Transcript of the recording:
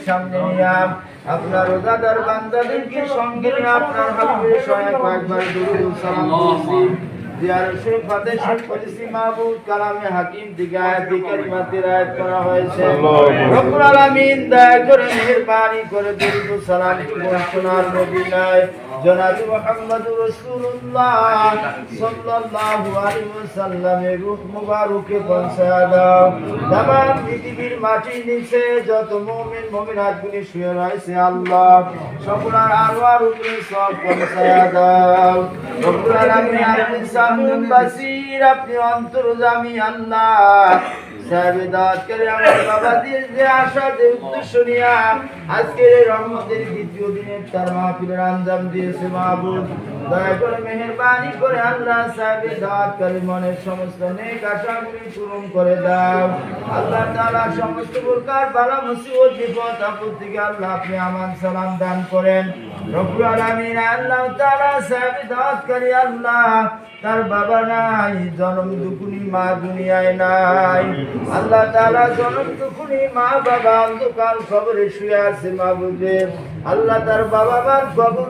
সামনে নিয়ে আপনার রোজাদার বান্দাদেরকে সঙ্গে নিয়ে আপনার হাবিবের সহায় কয়েকবার দুরূদ সালাম দিয়েছি। জিয়ারত শরীফ ফাতিহা শরীফ পড়েছি। মাহবুব কালামে হাকিম থেকে আয়াত কারিমা তিলাওয়াত করা হয়েছে। রব্বুল আলামিন দয়া করে মেহেরবানি করে দুরূদ সালাম শোনার মদিনায় জনাব মুহাম্মদুর রাসূলুল্লাহ সাল্লাল্লাহু আলাইহি ওয়াসাল্লামের রূহ মুবারকে পৌঁছায়া দাও। তামাম পৃথিবীর মাটির নিচে যত মুমিন মুমিনাতগুলি শুয়ে রয়েছে আল্লাহ সকলের আরওয়ার উপরে সব পৌঁছায়া দাও। রব্বুল আলামিন আপনি সামিউল বাসীর, আপনি অন্তর্যামী আল্লাহ। সাহেবদাত করে আমার বাবাদের যে আশা যে উদ্দেশ্য নিয়ে আজকের রহমতের দ্বিতীয় দিনের তার মাহফিলের আঞ্জাম দিয়েছে মাহবুব, দয়া করে মেহেরবানি করে আল্লাহ সাহেবদাত করে মনের সমস্ত নেক আশাগুলি পূরণ করে দাও। আল্লাহ তাআলা সমস্ত প্রকার বালা মুসিবত বিপদ আপদ থেকে আল্লাহ আপনি আমান সালাম দান করেন। রব্বুল আলামিন আল্লাহ তাআলা সাহেবদাত করে আল্লাহ তার বাবা নাই, জনম দুকুনি মা দুনিয়ায় নাই। আল্লাহ তাআলা জনম দুকুনি মা বাবা অন্ধকার কবরে শুয়ে আছে মাহবুবে। আল্লাহ তার বাবা মার কবর